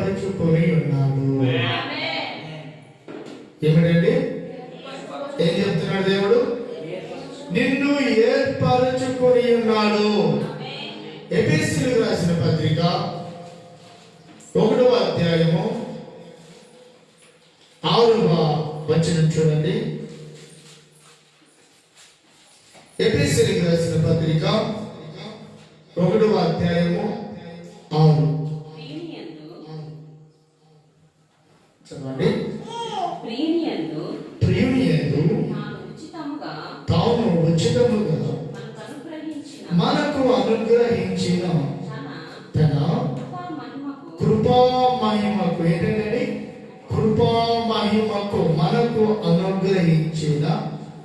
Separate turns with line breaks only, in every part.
ఏర్పరచుకొని ఉన్నాడు. ఏమిటండి? ఏం చెప్తున్నాడు దేవుడు? నిన్ను ఏర్పరచుకొని ఉన్నాడు. ఎఫెసీయులకు రాసిన పత్రిక 1వ అధ్యాయము 6వ వచనం చూడండి. ఎఫెసీయులకు రాసిన పత్రిక 1వ అధ్యాయము 6. చదవండి. ప్రియునియందు తాను ఉచితముగా మనకు అనుగ్రహించిన తన కృపా మహిమకు, ఏంటంటే కృపా మహిమకు, మనకు అనుగ్రహించిన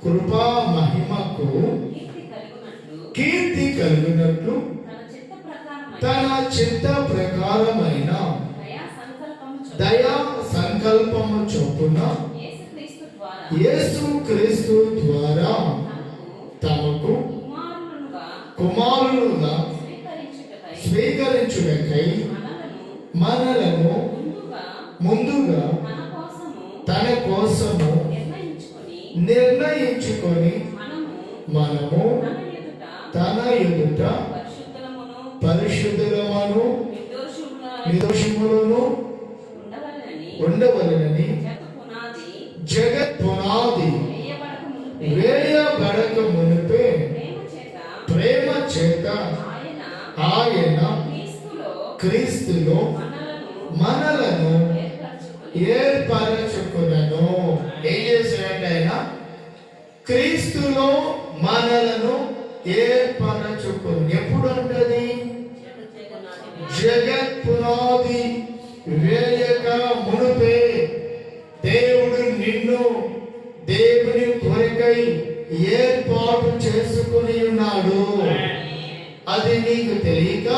కృపా మహిమకు కీర్తి కలిగినట్లు తన చిత్త ప్రకారమైన దయా సంకల్పము చొప్పున యేసుక్రీస్తు ద్వారా తమకు కుమారులుగా స్వీకరించుటకై మనలను ముందుగా తన కోసము నిర్ణయించుకొని మనము తన ఎదుట పరిశుద్ధులమును నిర్దోషములను ఉండవలెనని జగత్ పునాది వేయబడక మునిపే ప్రేమ చేత ఆయన క్రీస్తులో మనలను ఏర్పరచుకునను. ఏం చేశాడంటే ఆయన క్రీస్తులో మనలను ఏర్పరచుకును. ఎప్పుడు అంటది? జగత్ పునాది వేయక మునుపే దేవుడు నిన్ను దేవుని కొరకై ఏర్పాటు చేసుకుని ఉన్నాడు. అది నీకు తెలియక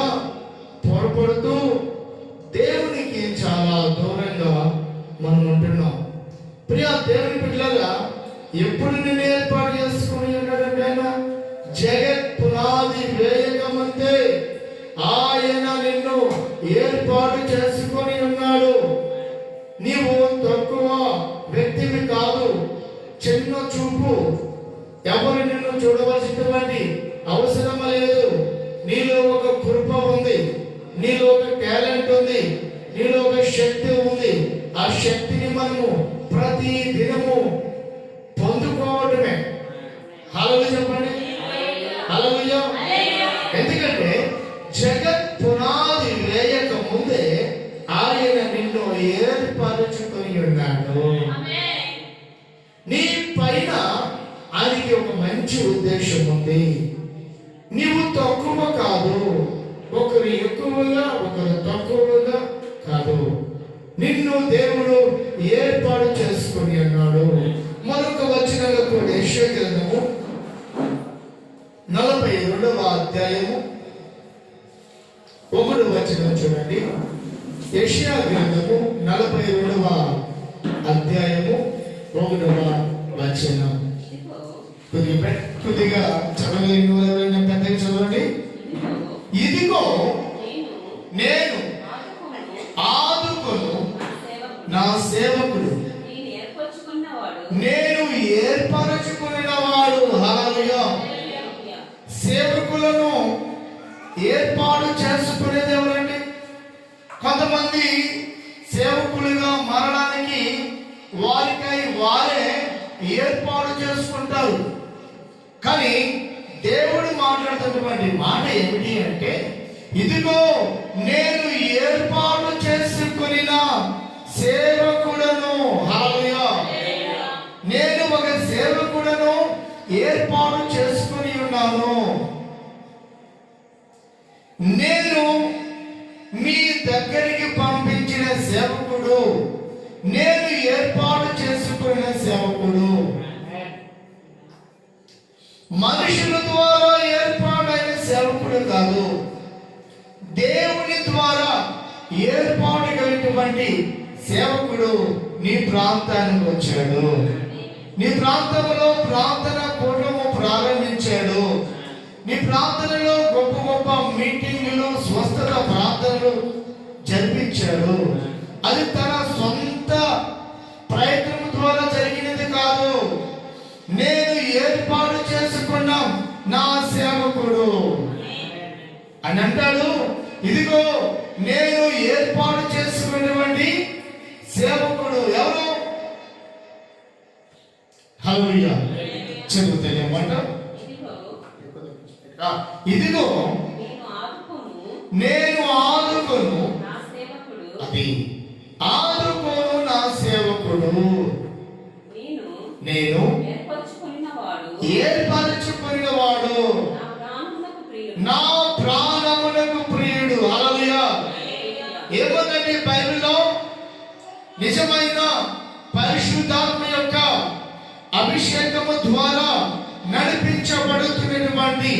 పొరపడుతూ దేవునికి చాలా దూరంగా మనం ఉంటున్నాం. ప్రియ దేవుని బిడ్డలారా, ఎప్పుడు నిన్ను ఏర్పాటు చేసుకుని ఉన్నాడంటే ఆయన జగత్ పునాది వేయకముందే ఆయన నిన్ను ఏర్పాటు చేసుకొని ఉన్నాడు. నీవు తక్కువ వ్యక్తివి కాదు, చిన్న చూపు. ఎవరు నిన్ను చూడవలసినటువంటి అవసరం లేదు. నీలో ఒక కృప ఉంది, నీలో ఒక టాలెంట్ ఉంది, నీలో ఒక శక్తి ఉంది. ఆ శక్తిని మనము ప్రతి దినము పొందుకోవడమే. హల్లెలూయా చెప్పండి, హల్లెలూయా. ఎందుకంటే జగత్ పునాది వేయక ముందే ఆయన నిన్ను ఏర్పరచుకొని ఉన్నాడు. నీ పైన ఆయనకి ఒక మంచి ఉద్దేశం ఉంది. నీవు తక్కువ కాదు, ఒకరు ఎక్కువగా ఒకరు తక్కువగా కాదు. నిన్ను దేవుడు ఏర్పాటు చేసుకొని అన్నాడు. మరొక వచనంలో కూడా యెషయా గ్రంథము 42వ అధ్యాయము 1వ వచనం చూడండి. యెషయా గ్రంథము 42వ అధ్యాయము 1వ వచనం. కొద్దిగా చదవలేని ఎవరైనా పెద్దగా చదవండి. ఇదిగో నేను ఆదుకొను నా సేవకుడు, నేను ఏర్పరచుకున్నవాడు. హల్లెలూయా. సేవకులను ఏర్పాటు చేసుకునేది ఎవరండి? కొంతమంది సేవకులుగా మారడానికి వారికై వారే ఏర్పాటు చేసుకుంటారు. కానీ దేవుడు మాట్లాడుతున్నటువంటి మాట ఏమిటి అంటే, ఇదిగో నేను ఏర్పాటు చేసుకున్న సేవకుడను. హల్లెలూయా. నేను ఒక సేవకుడను ఏర్పాటు చేసుకుని ఉన్నాను. నేను మీ దగ్గరికి పంపించిన సేవకుడు, నేను ఏర్పాటు చేసుకున్న సేవకుడు. మనుషుల ద్వారా ఏర్పాటైన సేవకుడు కాదు, దేవుని ద్వారా ఏర్పాటైనటువంటి సేవకుడు నీ ప్రాంతానికి వచ్చాడు. నీ ప్రాంతంలో ప్రార్థన కూటము ప్రారంభించాడు. నీ ప్రాంతంలో గొప్ప గొప్ప మీటింగులు, స్వస్థత ప్రార్థనలు జరిపించాడు. అది తన సొంత ప్రయత్నం ద్వారా జరిగినది కాదు. నేను ఏర్పాటు చేసుకున్న నా సేవకుడు అని అంటాడు. ఇదిగో నేను ఏర్పాటు చేసుకున్నటువంటి సేవకుడు ఎవరు? హల్లెలూయా. చెబుతానేమాట, ఇదిగో నేను ఆదుకొను, అది ఆదుకోను నా సేవకుడు, నేను ఏర్పరచుకున్నవాడు, నా ప్రాణమునకు ప్రియుడు. హల్లెలూయా. ఏమోనండి బైబిల్లో నిజమైన పరిశుద్ధాత్మ యొక్క అభిషేకము ద్వారా నడిపించబడుతున్నటువంటి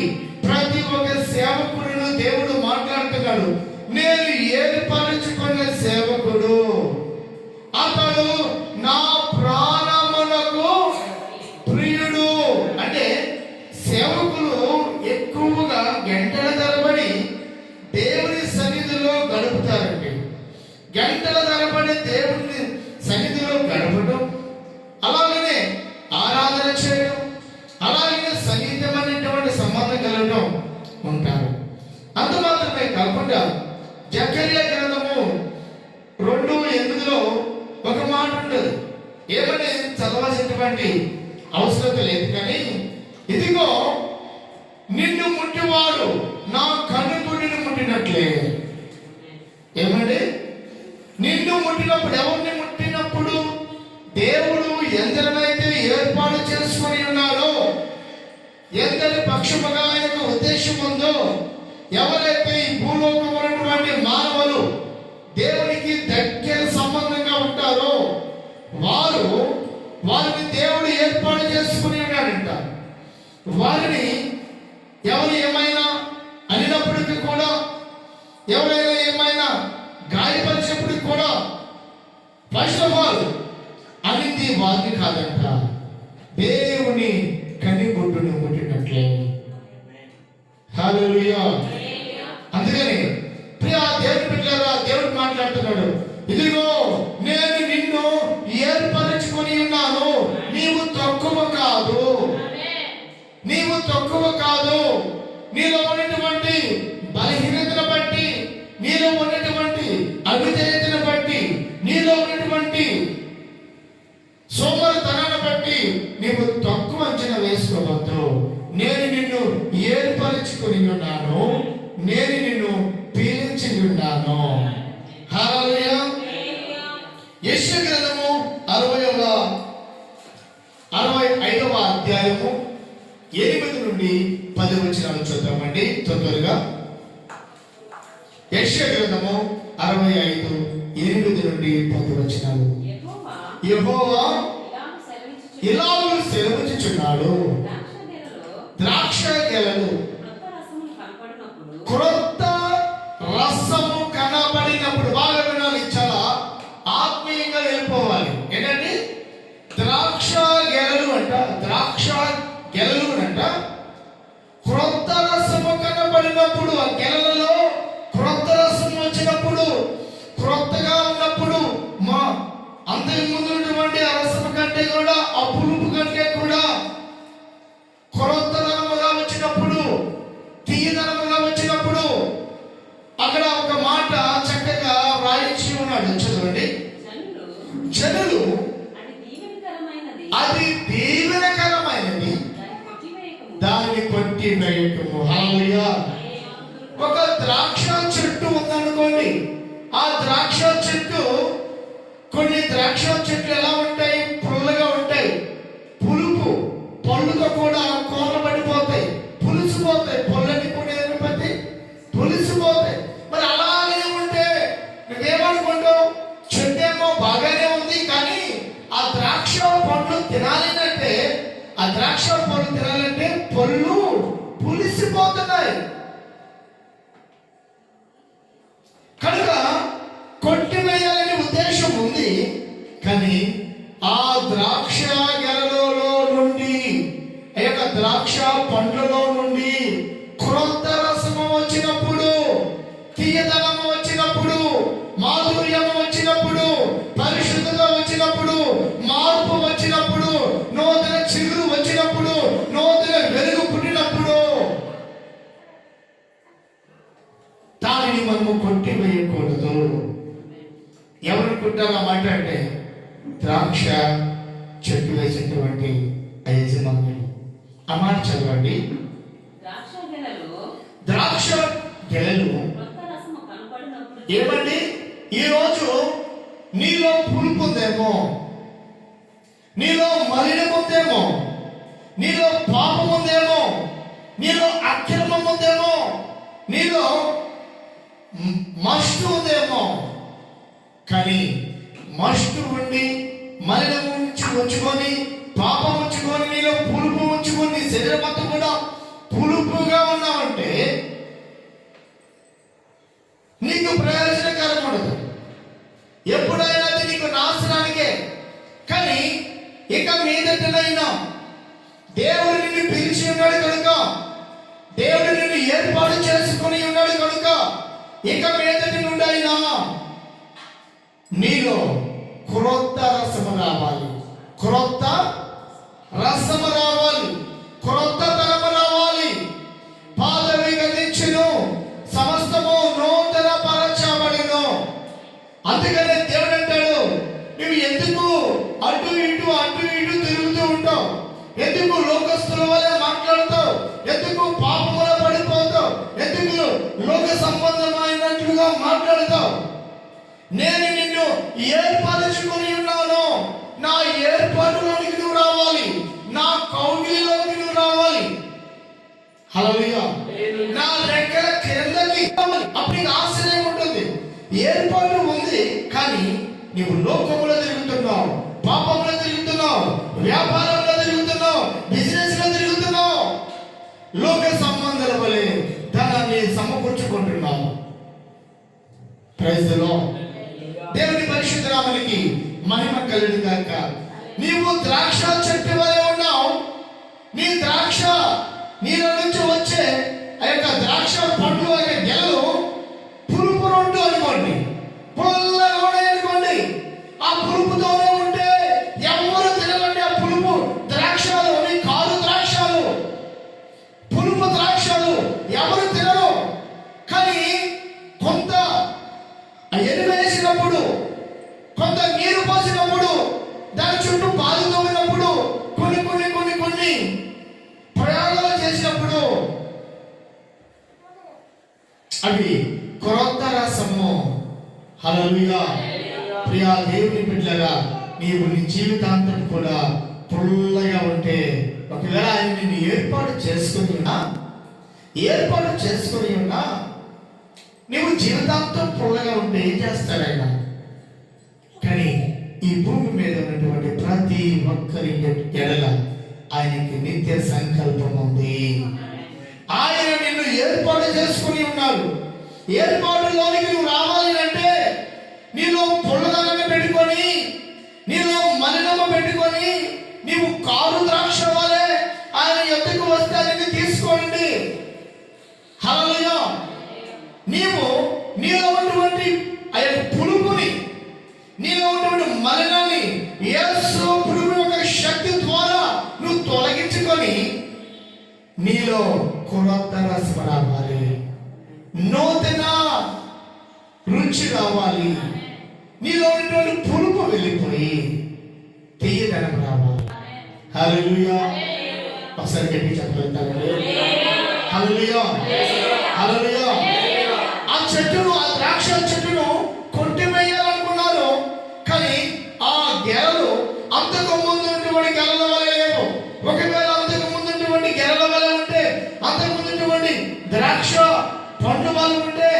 ప్రతి ఒక్క సేవకుడును దేవుడు మాట్లాడుతున్నాడు. నేను ఏర్పరచుకున్న సేవకుడు, అతడు నా ప్రాణమునకు ప్రియుడు. అంటే సేవకులు ఎక్కువగా గంటల తరబడి దేవుని సన్నిధిలో గడుపుతారండి. గంటల తరబడి దేవుని సన్నిధిలో గడపడం, అలాగనే ఆరాధన చేయడం, అలాగే సంగీతం అనేటువంటి సంబంధం కలగడం ఉంటారు. అంత మాత్రమే కాకుండా జకర్యా గ్రంథము 2:8 ఒక మాట ఉండదు. ఏమని చదవాల్సినటువంటి అవసరం లేదు, కానీ ఇదిగో నిన్ను ముట్టివాడు నా కన్నుగుడిని ముట్టినట్లే. ఏమండి? నిన్ను ముట్టినప్పుడు, ఎవరిని ముట్టినప్పుడు? దేవుడు ఎందరినైతే ఏర్పాటు చేసుకుని ఉన్నాడో, ఎందరి పక్షముగా ఆయనకు ఉద్దేశం ఉందో, ఎవరైతే ఈ భూలోకంలో ఉన్నటువంటి మానవులు దేవునికి దగ్గర సంబంధంగా ఉంటారో వారిని దేవుడు ఏర్పాటు చేసుకుని ఉన్నాడంట. వారిని ఎవరు ఏమైనా అనినప్పటికీ కూడా, ఎవరైనా ఏమైనా గాయపరిచినప్పటికీ కూడా, ఫస్ట్ ఆఫ్ ఆల్ అనింది వారిని కాదంట, దేవుని కనిగుడ్డుని ముట్టినట్లే. హల్లెలూయా. అందుకని ప్రియా దేవుని బిడ్డలారా, దేవుడు మాట్లాడుతున్నాడు. ఇదిగో నేను నిన్ను ఏర్పరచుకొని ఉన్నాను, నీవు తక్కువ కాదు, నీవు తక్కువ కాదు. నీలో ఉన్నటువంటి బలహీనతను బట్టి, నీలో ఉన్నటువంటి అవిధేయతను బట్టి, నీలో ఉన్నటువంటి సోమరితనాన్ని బట్టి నీవు తక్కువ అంచనా వేసుకోవద్దు. నేను నిన్ను ఏర్పరచుకొని ఉన్నాను, నేను నిన్ను పీలించి ఉన్నాను. హల్లెలూయా. యెషయా గ్రంథము 65వ అధ్యాయము 8 నుండి 10 వచనాలు చూద్దామండి తొందరగా. యెషయా గ్రంథము 65:8 నుండి 10 వచనాలు. యెహోవా ఇలాగూ సెలవిచ్చుచున్నాడు, ద్రాక్ష గెలలు క్రొత్త రసము కనబడినప్పుడు, బాగా వినాలి, చాలా ఆత్మీయంగా వెళ్ళిపోవాలి. ఏంటంటే ద్రాక్ష గెలలు అంట, ద్రాక్ష గెలలు అంట క్రొత్త రసము కనబడినప్పుడు, ఆ గెలలలో క్రొత్త రసం వచ్చినప్పుడు, క్రొత్తగా ఉన్నప్పుడు, మా అంతకు ముందు ఉన్నటువంటి ఆ రసము కంటే కూడా, ఆ పులుపు కంటే కూడా క్రొత్తదనముగా వచ్చినప్పుడు, తీయదనముగా వచ్చినప్పుడు, అక్కడ ఒక మాట చక్కగా రాయించి ఉన్నాడు. చదవండి. జనులు అది దీవెనకరమైనది, దాన్ని కొట్టివేయకము. హల్లెలూయా. ఒక ద్రాక్ష చెట్టు ఉందనుకోండి, ఆ ద్రాక్ష చెట్టు, కొన్ని ద్రాక్ష చెట్లు ఎలా ఉంటాయి? పుల్లగా ఉంటాయి, పులుపు, పళ్ళుతో కూడా కోరలు పడిపోతాయి, పులిసిపోతాయి, పొల్లని కూడా ఏమైపోతాయి, పులిసిపోతాయి. మరి అలాగే ఉంటే నువ్వేమనుకుంటావు? చెట్టు ఏమో బాగానే ఉంది, కానీ ఆ ద్రాక్ష పండ్లు తినాలంటే, ఆ ద్రాక్ష పళ్ళు తినాలంటే పళ్ళు పులిసిపోతున్నాయి. కనుక కొట్టివేయాలని ఉద్దేశం ఉంది, కానీ ఆ ద్రాక్ష గెలలో నుండి, ఆ యొక్క ద్రాక్ష పండ్లలో నుండి క్రొత్త రసము వచ్చినప్పుడు, తీయదనము వచ్చినప్పుడు, మాధుర్యము వచ్చినప్పుడు, ద్రాక్ష చెట్టు వేసినటువంటి యజమానులు. ఆ మాట చదవండి. ద్రాక్ష గెలలు ఏమండి? ఈరోజు నీలో పులుపు ఉందేమో, నీలో మలినం ఉందేమో, నీలో పాపం ఉందేమో, నీలో అక్రమం ఉందేమో, నీలో మస్టు ఉందేమో. కానీ మస్టు ఉండి మలినం ఉంచుకొని పాపం ఉంచుకొని నీలో పులుపు ఉంచుకొని నీ శరీరం అంతా కూడా పులుపుగా ఉన్నావంటే నీకు ప్రయోజనకరం ఉండదు. ఎప్పుడైనా అది నీకు నాశనానికే. కానీ ఇక మీదటనైనా దేవుడు నిన్ను పిలిచి ఉన్నాడు కనుక, దేవుడు నిన్ను ఏర్పాటు చేసుకుని ఉన్నాడు కనుక, ఇక మీదటి నుండి అయినా నీలో క్రొత్త రసము రావాలి, క్రొత్త రసము రావాలి, క్రొత్త తరము రావాలి. పాతవి గతించును, సమస్తము నూతన పరచబడును. అందుకనే దేవుడు అంటాడు, నువ్వు ఎందుకు అటు ఇటు తిరుగుతూ ఉంటావు? ఎందుకు లోకస్తుల వలె మాట్లాడుతావు? ఎందుకు పాపములో పడిపోతావు? ఎందుకు లోక సంబంధమైనట్లుగా మాట్లాడుతావు? నేను నిన్ను ఏర్పరచుకొని ఉన్నాను. నా ఏర్పాటులోనికి నువ్వు రావాలి, నా కౌగిలిలోకి నువ్వు రావాలి. హల్లెలూయా. నా రెక్కల క్రిందకి అప్పుడు ఆశ్రయం ఉంటుంది. ఏర్పాటు ఉంది, కానీ నీవు లోకములో తిరుగుతున్నావు, పాపంలో తిరుగుతున్నావు, వ్యాపారంలో తిరుగుతున్నావు, బిజినెస్ లో తిరుగుతున్నావు, లోక సంబంధాల వలె ధనాన్ని సమకూర్చుకుంటున్నావు. Praise the lord. దేవుని పరిశుద్ధ నామమునికి మహిమ కలుగును గాక. నీవు ద్రాక్ష చెట్టు వలె ఉన్నావు. నీ ద్రాక్ష నీలో నుంచి వచ్చే ఆ యొక్క ద్రాక్ష పండ్లు అనే గెలలు పులుపు రొట్టు అనుకోండి, పుల్లగా ఉన్నాయి అనుకోండి. ఆ పులుపుతోనే ఉంటే ఎవరు తినరండి. ఆ పులుపు ద్రాక్షలు, అవి కారు ద్రాక్షలు, పులుపు ద్రాక్షలు ఎవరు తినరు. కానీ కొంత ఎరువేసినప్పుడు, కొంత నీరు పోసినప్పుడు, దాని చుట్టూ పాలు తోమినప్పుడు, కొన్ని కొన్ని కొన్ని కొన్ని ప్రయోగాలు చేసినప్పుడు అవి క్రొత్త రసము. హల్లెలూయా. ప్రియా దేవుని బిడ్డలారా, నీవు నీ జీవితాంతం కూడా పుల్లగా ఉంటే, ఒకవేళ ఆయన నిన్ను ఏర్పాటు చేసుకుని ఉన్నా నువ్వు జీవితాంతం పుల్లగా ఉంటే ఏం చేస్తాడు ఆయన? కానీ ఈ భూమి మీద ఉన్నటువంటి ప్రతి ఒక్కరి ఎడల ఆయనకి నిత్య సంకల్పం ఉంది. ఆయన నిన్ను ఏర్పాటు చేసుకుని ఉన్నారు. ఏర్పాటులోనికి నువ్వు రావాలి అంటే నీలో పుల్లదనాన్ని పెట్టుకొని, నీలో మలినము పెట్టుకొని, నీవు కారు ద్రాక్ష వలె ఆయన ఎత్తుకు వస్తే ఆయన్ని తీసుకోండి. హల్లెలూయా. నీవు నీలో ఉన్నటువంటి ఆ యొక్క పులుపుని, నీలో ఉన్నటువంటి మలినాన్ని యేసు పులుపు యొక్క శక్తి ద్వారా నువ్వు తొలగించుకొని నీలో క్రొత్త రసం రావాలి, నూతన రుచి రావాలి. నీలో ఉన్నటువంటి పులుపు వెళ్ళిపోయి తీయదనం రావాలి. హల్లెలూయా. ఒకసారి గట్టి చెప్పగలుగుతారు. హల్లెలూయా, హల్లెలూయా. ఆ చెట్టును, ఆ ద్రాక్ష చెట్టును కొట్టివేయాలనుకున్నారు. కానీ ఆ గెలలు అంతకు ముందు ఉన్నటువంటి గెలల వలె లేవు. ఒకవేళ అంతకు ముందు ఉన్నటువంటి గెలల వలె ఉంటే, అంతకు ముందు ఉన్నటువంటి ద్రాక్ష పండు వాళ్ళు ఉంటే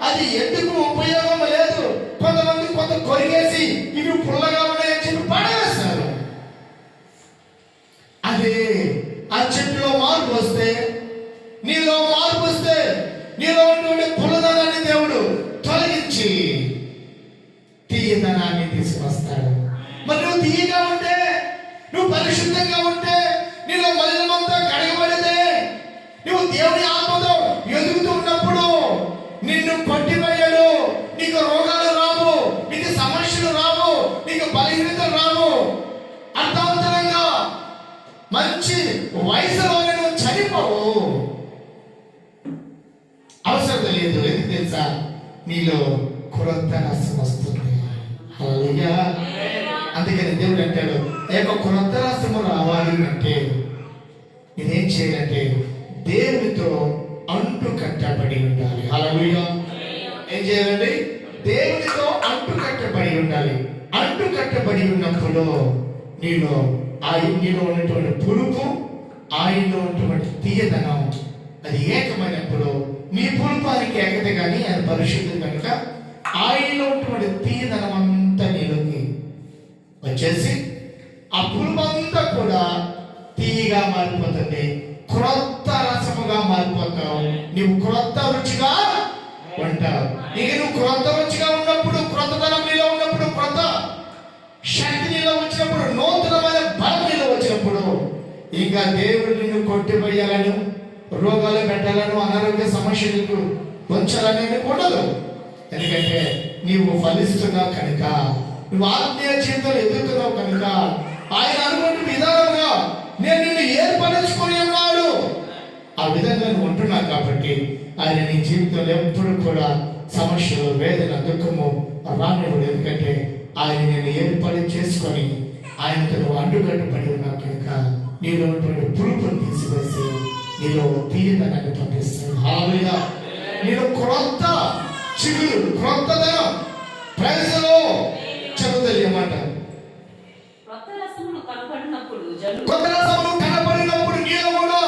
అది ఎందుకు ఉపయోగం లేదు. కొంతమంది కొంత కొరిగేసి ఇవి పుల్లగా ఉన్నాయని చెప్పి పడేస్తారు. అదే ఆ చెట్టులో మార్పు వస్తే, నీలో మార్పు వస్తే, నీలో ఉన్నటువంటి పుల్లదనాన్ని దేవుడు తొలగించి తీయదనాన్ని తీసుకొస్తాడు. మరి నువ్వు తీయగా ఉంటే, నువ్వు పరిశుద్ధంగా ఉంటే, నీలో మలినమంతా కడగబడితే, నువ్వు దేవుని ఆత్మతో ఎదుగుతూ ఉన్నప్పుడు నిన్ను కొట్టివేయడు. నీకు రోగాలు రావు, నీకు సమస్యలు రావు, నీకు బలహీనతలు రావు. అర్థవంతంగా మంచి వయసులో నువ్వు చనిపోవు. అవసరం లేదు. ఎందుకు తెలుసా? నీలో క్రొత్త రసం వస్తుంది. హల్లెలూయా. అందుకని దేవుడు అంటాడు, ఈ యొక్క క్రొత్త రసము రావాలి అంటే నేనేం చేయాలంటే దేవునితో అంటు కట్టబడి ఉండాలి. హల్లెలూయా. ఏం చేయాలండి? దేవునితో అంటు కట్టబడి ఉండాలి. అంటు కట్టబడి ఉన్నప్పుడు నీలో ఉన్నటువంటి పులుపు, ఆయనలో ఉన్నటువంటి తీయదనం అది ఏకమైనప్పుడు నీ పులుపానికి ఏకత కానీ అది పరిశుద్ధం కనుక ఆయనలో ఉన్నటువంటి తీయదనం అంతా నీలోకి వచ్చేసి ఆ పులుపంతా కూడా తీయగా మారిపోతుంది, క్రొత్త రసముగా మారిపోతావు, నీవు క్రొత్త రుచిగా ఉంటావు. ఇక నువ్వు క్రొత్త రుచిగా ఉన్నప్పుడు, క్రొత్తదనం నీలో ఉన్నప్పుడు, క్రొత్త శక్తి నీలో వచ్చినప్పుడు, నూతనమైన బలం నీలో వచ్చినప్పుడు ఇంకా దేవుడు నిన్ను కొట్టిపోయాలను, రోగాలు పెట్టాలను, అనారోగ్య సమస్యలకు ఉంచాలని ఉండదు. ఎందుకంటే నీవు ఫలిస్తున్నావు కనుక, నువ్వు ఆత్మీయ జీవితంలో ఎదుగుతున్నావు కనుక ఆయన అనుకుంటున్న విధానంగా నేను నిన్ను ఏర్పరచుకొని ఉన్నాడు. ఆ విధంగా నువ్వు ఉంటున్నావు కాబట్టి ఆయన నీ జీవితంలో ఎప్పుడు కూడా సమస్యలు, వేదన, దుఃఖము రానివ్వడు. ఎందుకంటే ఆయన నేను ఏర్పాటు చేసుకొని ఆయనతో నువ్వు అంటుకట్టుబడి ఉన్నావు కనుక నీలో ఉన్నటువంటి పులుపును తీసివేసి నీలో తీయదనాన్ని పంపిస్తాను. హల్లెలూయా. నీలో క్రొత్త చిగురు, క్రొత్తదనం ప్రజలో చదువుతలేమంటారు. కొత్త రసములు కనపడినప్పుడు నీలో కూడా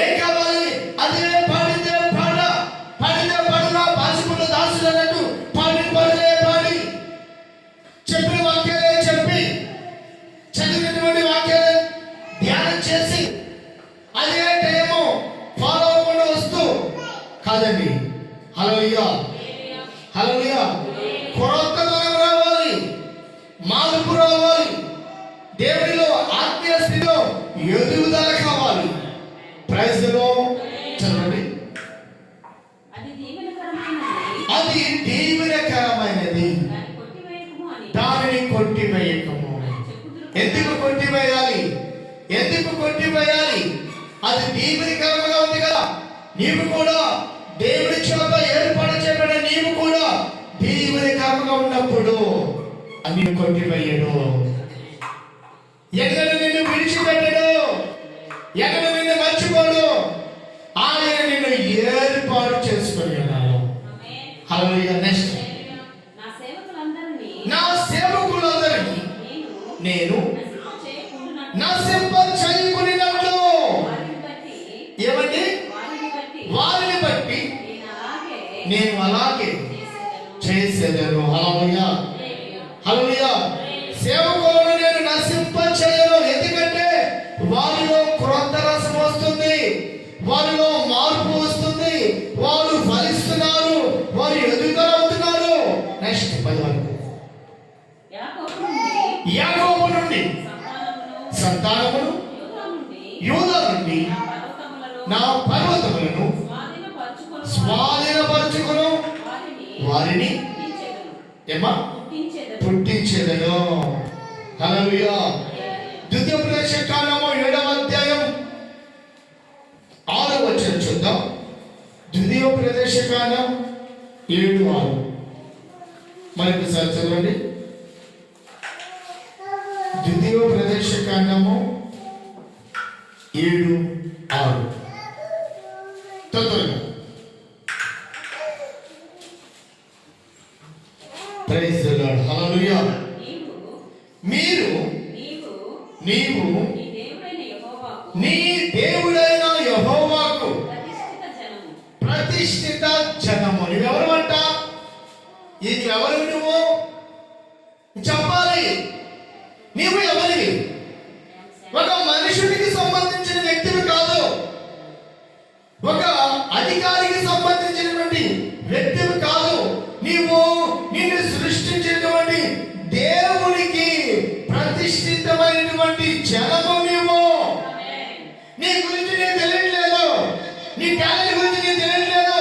ఏం కావాలి? అదే పాడితే పాడ, పాడితే పాడుగా భాషకున్న దాసులు అన్నట్టు పాడి చెప్పిన వాక్యాలే చెప్పి, చదివినటువంటి వాక్యాలే ధ్యానం చేసి అదే టైము ఫాలో అవ్వకుండా వస్తూ కాదండి. హల్లెలూయా. హల్లెలూయా. క్రొత్తదనం రావాలి, మార్పు రావాలి, దేవుడిలో ఆత్మీయ స్థితిలో ఎదుగుదల కావాలి. Praise the Lord. చదవండి. అది దీవెనకరమైనది, దానిని కొట్టివేయకము. ఎందుకు కొట్టివేయాలి? ఎందుకు కొట్టివేయాలి? అది దీవెనకరంగా ఉంది కదా. నీవు కూడా దేవుడి చేత ఏర్పాటు చేయబడిన నీవు కూడా దీవెనకరంగా ఉన్నప్పుడు అన్ని కొట్టివేయడు. ఎక్కడ నిన్ను విడిచిపెట్టడు, ఎక్కడ నిన్ను మర్చిపోడు. ఆయన నిన్ను ఏర్పాటు చేసుకొని ఉన్నాడు. హల్లెలూయా. నెక్స్ట్, నా సేవకులందరినీ నేను నశింప చేయకున్నట్లు ఏమండి? వారిని బట్టి నేను అలాగే చేసేదను. హల్లెలూయా. హల్లెలూయా. సేవకులను నేను నశింప చేయను. ఎందుకంటే వారిలో క్రొత్త రసం వస్తుంది, వారిలో మార్పు వస్తుంది, వారు ఫలిస్తున్నారు, వారు ఎదుగుదల అవుతున్నారు. నెక్స్ట్ 10 వరకు, యాకోబు నుండి సంతానమును, యూదా నుండి నా పర్వతములను స్వాధీనపరచుకొను, వారిని ఏమా పుట్టించెదను. హల్లెలూయా. ద్వితీయోపదేశకాండము 7వ అధ్యాయం 6వ వచనం చూద్దాం. ద్వితీయోపదేశకాండం 7:6 మరొకసారి చదవండి. ద్వితీయోపదేశకాండము 7:6 తొందరగా. Praise the Lord. హల్లెలూయా. నీవు నీ దేవుడైన యెహోవాకు ప్రతిష్ఠిత జనము. నువ్వెవరు అంట? ఇది ఎవరు? నువ్వు చెప్పాలి. నీవు ఎవరివి? ఒక మనుషుడికి సంబంధించిన వ్యక్తివి కాదు, ఒక అధికారికి సంబంధించినటువంటి వ్యక్తివి కాదు. నీవు నిన్ను సృష్టించినటువంటి దేవునికి ప్రతిష్ఠితమైనటువంటి జనము. నీవు నీ గురించి నేను తెలియట్లేదు, నీ టాలెంట్ గురించి నేను తెలియట్లేదు,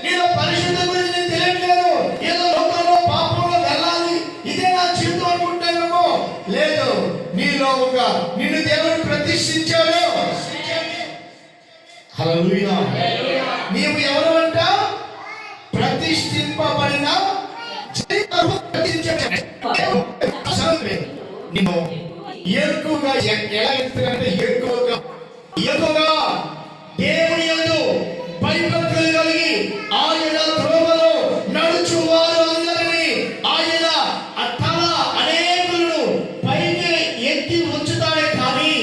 నీలో పరిశుద్ధ గురించి నేను తెలియట్లేదు, ఏదో లోకంలో పాపంలో వెళ్ళాలి ఇదే నా జీవితం అనుకుంటానేమో. లేదు, నీలో ఒక నిన్ను దేవుడు ప్రతిష్ఠించాడు. హల్లెలూయా. నీవు ఎవరు అంట? ప్రతిష్ఠింపబడిన నేను ఎక్కువగా ఎలా ఎత్తుకంటే ఎక్కువగా దేవుని యందు భయభక్తులు కలిగి ఆయన త్రోవలో నడుచువారు అందరినీ ఆయన తల అనేకులను పైకి ఎత్తి ఉంచుతాడే కానీ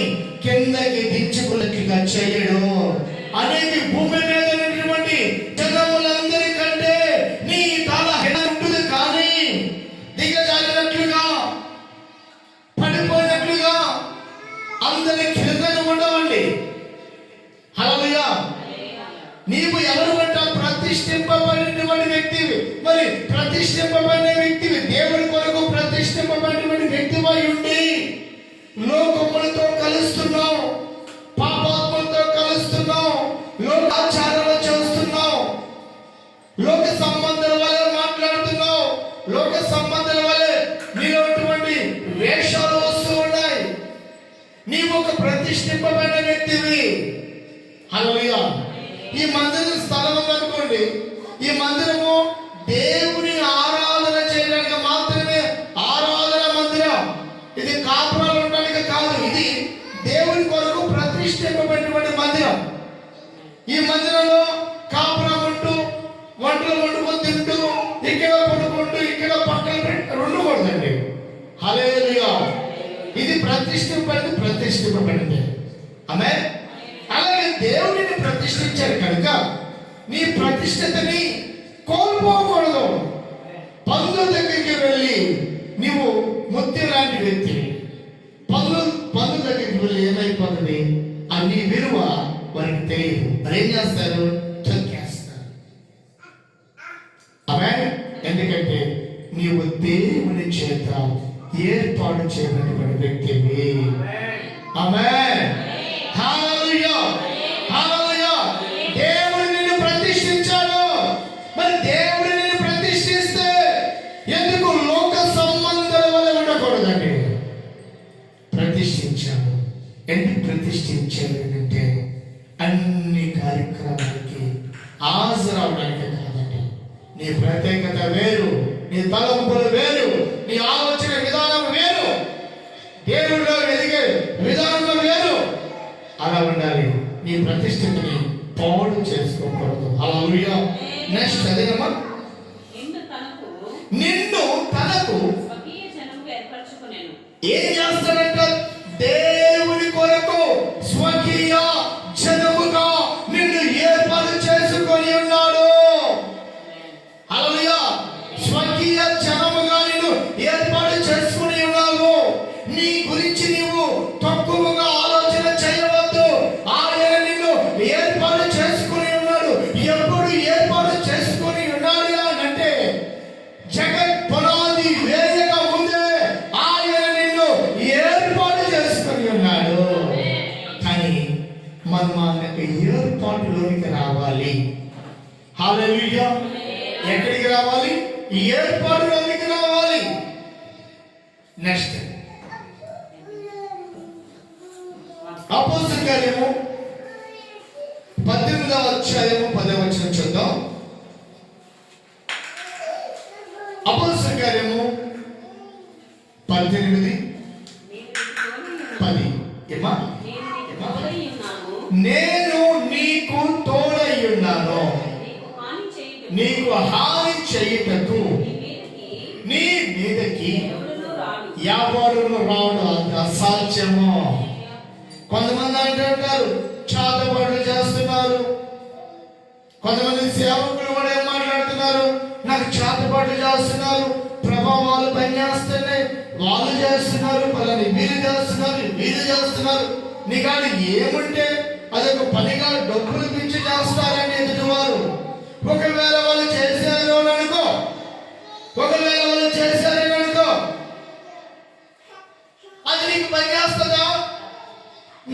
కిందకి దించుకులకిగా చేయడు. అనేది భూమి మీద ఉన్నటువంటి జనములందరికంటే నీ తల ఉంటుంది కానీ దిగజారినట్లుగా పడిపోయినట్లుగా అందరి కిందను ఉండవండి. హల్లెలూయా. నీవు ఎవరు అంట? ప్రతిష్ఠింపబడినటువంటి వ్యక్తివి. మరి ప్రతిష్ఠింపబడిన వ్యక్తివి, దేవుని కొరకు ప్రతిష్ఠింపబడినటువంటి వ్యక్తివై ఉండి లోకములతో కలుస్తున్నావు, పాపాత్మతో కలుస్తున్నావు, లోకాచారాలు చేస్తున్నావు, లోక సంబంధాల వల్ల మాట్లాడుతున్నావు, లోక సంబంధాల వల్ల నీలో వేషాలు వస్తూ ఉన్నాయి. నీవు ఒక ప్రతిష్ఠింపబడిన వ్యక్తివి. హల్లెలూయా. ఈ మందిరం స్థలం ఉందనుకోండి, ఈ మందిరము దేవుని ఆరాధన చేయడానికి మాత్రమే ఆరాధన మందిరం. ఇది కాపురాలు ఉండడానికి కాదు, ఇది దేవుని కొరకు ప్రతిష్ఠింపబడినటువంటి మందిరం. ఈ మందిరంలో కాపురం ఉంటూ వంటలు వండుకొని తింటూ ఇక్కడ పడుకుంటూ ఇక్కడ పక్కన ఉండకూడదండి. హల్లెలూయా. ఇది ప్రతిష్ఠింపబడింది. ఆమేన్. అలాగే దేవుడిని ప్రతిష్ఠించారు కనుక నీ ప్రతిష్ఠతని కోల్పోకూడదు. పందుల దగ్గరికి వెళ్ళి నీవు ముత్తి లాంటి వ్యక్తిని, పందుల దగ్గరికి వెళ్ళి ఏమైపోతుంది? నీ విలువ వారికి తెలియదు. మరి ఏం చేస్తారు? తొక్కేస్తారు. ఆమేన్. ఎందుకంటే నీవు దేవుని చేత ఏర్పాటు చేయబడిన వ్యక్తివి. ఆమేన్. హల్లెలూయా. హల్లెలూయా. దేవుడు నిన్ను ప్రతిష్ఠించాడు. మరి దేవుడు నిన్ను ప్రతిష్ఠిస్తే ఎందుకు లోక సంబంధాల వల్ల ఉండకూడదండి? ప్రతిష్ఠించాడు. ఎందుకు ప్రతిష్ఠించాడు అంటే అన్ని కార్యక్రమాలకి హాజరవడానికి కాదండి. నీ ప్రత్యేకత వేరు, నీ తలంపులు వేరు, నీ ఆలోచన విధానం వేరు, దేవుడిలో ఎదిగే విధానంలో వేరు. అలా ఉండాలి. నీ ప్రతిష్ఠితిని పాడు చేసుకోకూడదు. హల్లెలూయా. నెక్స్ట్ అదేనమ్మా, నిన్ను తనకు ఏం చేస్తాడంట? దేవుని కొరకు స్వకీయ జనముగా నిన్ను ఏర్పాటు చేసుకొని ఉన్నాడు. హల్లెలూయా. స్వకీయ జనముగా నిన్ను ఏర్పాటు చేసుకుని ఉన్నావు. నీ గురించి నీవు తక్కువగా ఆలోచన చేయవద్దు. ఆయన నిన్ను ఏర్పాటు చేసుకుని ఉన్నాడు. ఎప్పుడు ఏర్పాటు చేసుకుని ఉన్నాడు అంటే జగత్ పునాది వేయక ముందే ఆయన నిన్ను ఏర్పాటు చేసుకుని ఉన్నాడు. కానీ మనం ఆయనకు ఏర్పాటులోనికి రావాలి. హల్లెలూయా. ఎక్కడికి రావాలి? ఏర్పాటులోనికి రావాలి. నెక్స్ట్ అపోస్తలుల కార్యము 18వ అధ్యాయము 10వ వచనం చూద్దాం. అపోస్తలుల కార్యము 18:10. ఏమా? నేను నీకు తోడై ఉన్నాను, నీకు హాని చేయుటకు నీ మీదకి ఎవరును రావడం అంత అసాధ్యము. కొంతమంది అంటుంటారు చాతబడులు చేస్తున్నారు. కొంతమంది సేవకులు కూడా ఏం మాట్లాడుతున్నారు? నాకు చాతబడులు చేస్తున్నారు, ప్రభావాలు పనిచేస్తున్నాయి, వాళ్ళు చేస్తున్నారు, పలాని వీరు చేస్తున్నారు, వీరు చేస్తున్నారు. నీ కానీ ఏముంటే అదొక పనిగా డబ్బులు పిచ్చి చేస్తారని ఎదుటివారు. ఒకవేళ వాళ్ళు చేశారు అని అనుకో, ఒకవేళ వాళ్ళు చేశారని అనుకో, అది నీకు పని చేస్తుందా?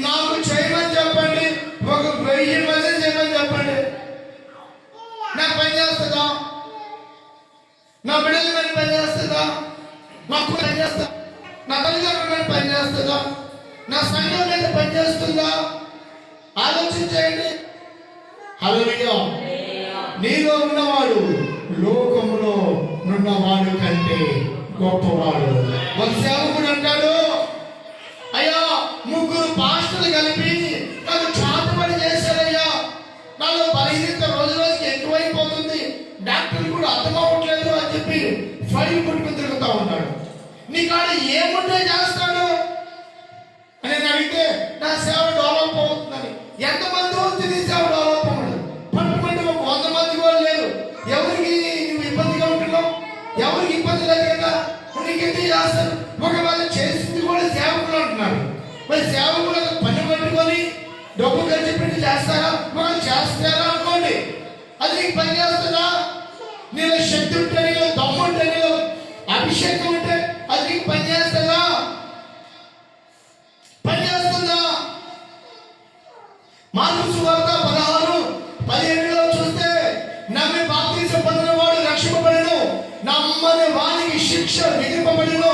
నాకు చేయమని చెప్పండి, ఒక 1000 మంది చేయమని చెప్పండి, నాకు పని చేస్తుందా? నా బిడ్డల మీద పని చేస్తుందా? నాకు పని చేస్తా, నా తల్లిదండ్రుల మీద పని చేస్తుందా? నా సంఘం మీద పని చేస్తుందా? ఆలోచించేయండి. హల్లెలూయా. నీలో ఉన్నవాడు లోకములో ఉన్నవాడు కంటే గొప్పవాడు. ఒక సేవకుడు అంటాడు, అయ్యా ముగ్గురు పాస్టర్లు కలిపి నాకు చాటుపడి చేశారయ్యా, నాలో బలహీనత రోజు రోజుకి ఎక్కువైపోతుంది, డాక్టర్లు కూడా అర్థం అవ్వట్లేదు అని చెప్పి ఫైల్ కొట్టుకుని తిరుగుతూ ఉన్నాడు. నీ కాడ ఏముంటే చేస్తాడు అని అడిగితే నా సేవ డెవలప్ అవుతుందని. ఎంతమంది వస్తే నీ సేవ డెవలప్ అవ్వదు? పట్టుమంటే ఒక 100 మంది కూడా లేరు. ఎవరికి నువ్వు ఇబ్బందిగా ఉంటున్నావు? ఎవరికి ఇబ్బంది లేదు కదా, నీకెందుకు చేస్తారు? ఒకవేళ చేసింది కూడా సేవకులు అంటున్నారు. మరి సేవకులు పని పట్టుకొని డబ్బు ఖర్చు పెట్టి చేస్తారా? మనం చేస్తారా అనుకోండి, అది నీకు పని చేస్తుందా? నీలో శక్తి ఉంటే, నీలో దమ్ము ఉంటే, నీలో అభిషేకం ఉంటే అది నీకు పని చేస్తుందా? పని చేస్తుందా? మార్కు సువార్త 16:17 చూస్తే, నమ్మి బాప్తిసం పొందిన వాడు రక్షింపబడును, నమ్మని వారికి శిక్ష విధింపబడును,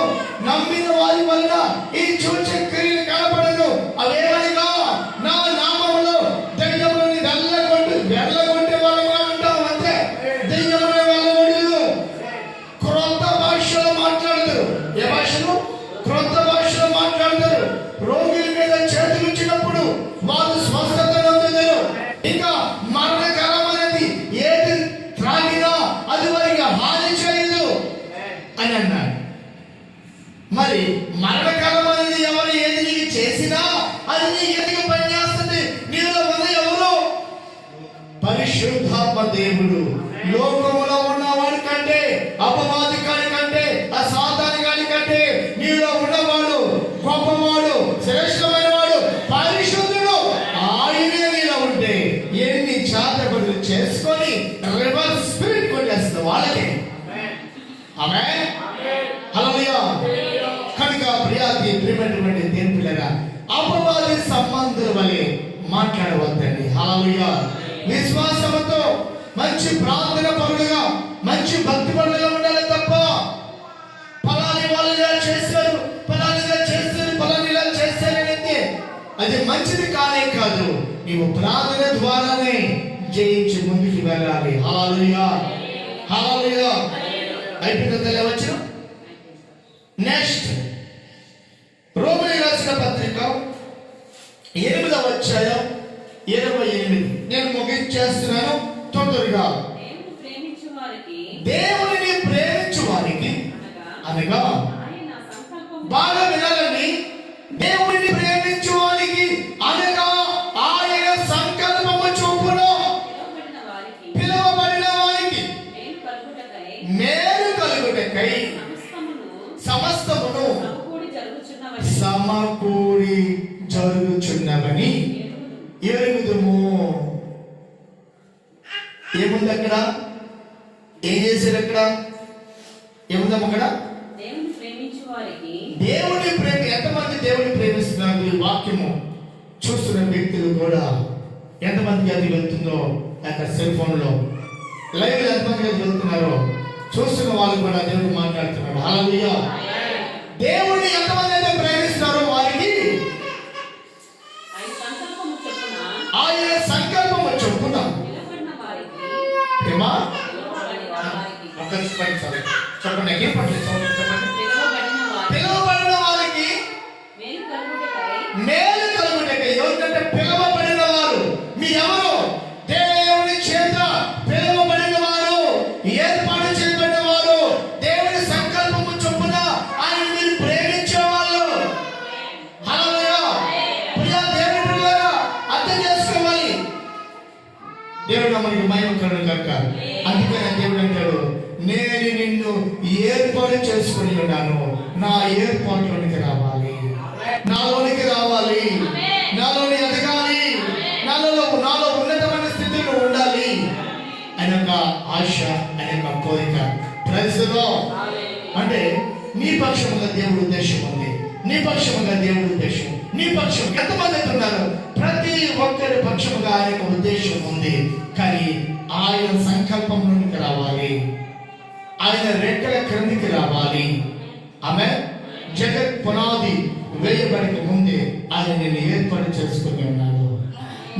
నమ్మిన వారి వలన ఈ సూచక క్రియలు కనబడును. అవేమనగా నా నామములో దయ్యములను వెళ్ళగొట్టే వాళ్ళగా ఉంటాం. అంతే, దయ్యములను వెళ్ళగొట్టు. క్రొత్త భాషలో మాట్లాడతారు. ఏ భాషలు? క్రొత్త భాషలో మాట్లాడతారు. రోగుల మీద చేతులు ఇచ్చినప్పుడు వారు స్వస్థత పొందుతారు. ఇంకా మరణకరమైనది ఏది త్రాగినా అది వారికి హాని చేయదు అని అన్నాడు. మరి మరణకరమైనది ఎవరు ఏది నీకు చేసినా అది నీకు ఎందుకు పనిచేస్తుంది? నీలో ఉన్న ఎవరు? పరిశుద్ధాత్మ దేవుడు. లోకములో ఉన్నవాడి కంటే, అపవాది కాడి కంటే, ఆ సాతాను కాడి కంటే నీలో ఉన్నవాడు గొప్పవాడు, శ్రేష్టమైన వాడు, పరిశుద్ధుడు. ఆయనే నీలో ఉంటే ఎన్ని చాతపడులు చేసుకొని రివర్స్ స్పిరిట్ కొట్టేస్తుంది వాళ్ళకి. ఆమేన్, హల్లెలూయా. కనుక ప్రియమైనటువంటి దేవుని పిల్లరా, అపవాది సంబంధుల వలె మాట్లాడవద్దండి. హల్లెలూయా. విశ్వాసంతో మంచి ప్రార్థన పరులుగా, మంచి భక్తి పరులుగా ఉండాలి తప్ప ఫలాని వాళ్ళు ఇలా చేశారు, ఫలానిగా చేశారు, ఫలాని ఇలా చేశారనేది అది మంచిది కానే కాదు. నీవు ప్రార్థన ద్వారానే జయించి ముందుకు వెళ్ళాలి. హల్లెలూయా, హల్లెలూయా. అయిపోయిందా? వచ్చిన నెక్స్ట్ రోమీయులకు రాసిన పత్రిక 8వ అధ్యాయం 28. నేను ముగించేస్తున్నాను తొందరగా. దేవునిని ప్రేమించు వారికి అనగా, బాగా వినాలండి, దేవునిని ప్రేమించు వారికి అనగా ఆయన సంకల్పము చొప్పున పిలువబడిన వారికి మేలు కలుగుటకై సమస్తమును సమకూడి జరుగుచున్నవని ఎరుగుదుము. ఏముంది అక్కడ? ఏం చేశారు అక్కడ? ఏముందమ్మ అక్కడ? దేవుని ప్రేమ. ఎంతమంది దేవుని ప్రేమిస్తున్నారు? ఈ వాక్యము చూస్తున్న వ్యక్తులు కూడా ఎంతమందికి అది వెళ్తుందో, అక్కడ సెల్ ఫోన్ లో లైవ్ ఎంతమంది అది వెళ్తున్నారో చూస్తున్న వాళ్ళు కూడా దేవుడు మాట్లాడుతున్నాడు. హల్లెలూయా. దేవుడిని ఎంతమంది అయితే ప్రేమిస్తున్నారో వారికి ఆయన సంకల్పము చొప్పున చెప్పండి, పిలువబడిన వారికి మేలు కలుగుటకై. ఎవరికంటే పిలువబడిన వారు మీ ఎవరు? దేవుని చేత పిలువబడిన వారు, ఏర్పాటు చేయబడిన వారు, దేవుని సంకల్పము చొప్పున ఆయన మీరు ప్రేమించే వాళ్ళు. హల్లెలూయా. ప్రియా దేవుని పిల్లలారా, అర్థం చేసుకోవాలి. దేవుడు మనకి మహిమ కలుగును గాక. అందుకనే దేవుడు అంటాడు, నేను నిన్ను ఏర్పాటు చేసుకుని ఉన్నాను, నా ఏర్పాటులోనికి రావాలి, నాలోనికి రావాలి, నాలోని ఎదగాలి, నాలో ఉన్నతమైన స్థితిలో ఉండాలి ఆయన యొక్క ఆశ, ఆయన యొక్క కోరిక. ప్రజలో అంటే నీ పక్షముగా దేవుడు ఉద్దేశం ఉంది, నీ పక్షముగా దేవుడు ఉద్దేశం, నీ పక్షం ఎంతమంది ఉన్నారు? ప్రతి ఒక్కరి పక్షముగా ఆయన ఉద్దేశం ఉంది. కానీ ఆయన సంకల్పంలోనికి రావాలి, ఆయన రెక్కల క్రిందికి రావాలి. ఆమె జగత్ పునాది వేయబడిక ముందే ఆయన నిన్ను ఏర్పాటు చేసుకుని ఉన్నాడు.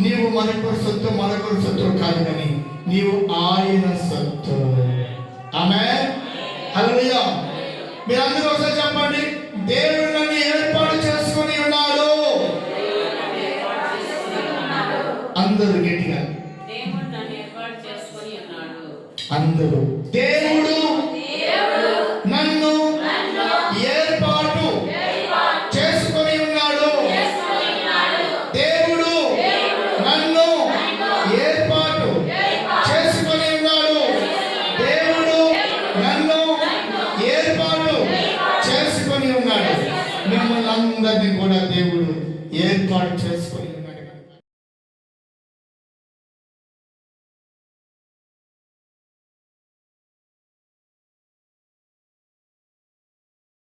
నీవు మరొకరు సొత్తు కాదు, కానీ నీవు ఆయన సొత్తు. ఆమె హల్లెలూయా. మీరు అందరూ ఒకసారి చెప్పండి, దేవుడు నన్ను ఏర్పాటు చేసుకొని ఉన్నాడు. అందరూ గట్టిగా అందరూ దేవుడు నన్ను ఏర్పాటు చేసుకొని ఉన్నాడు. దేవుడు నన్ను ఏర్పాటు చేసుకొని ఉన్నాడు. దేవుడు నన్ను ఏర్పాటు చేసుకొని ఉన్నాడు. మిమ్మల్ని అందరినీ కూడా దేవుడు ఏర్పాటు చేసుకొని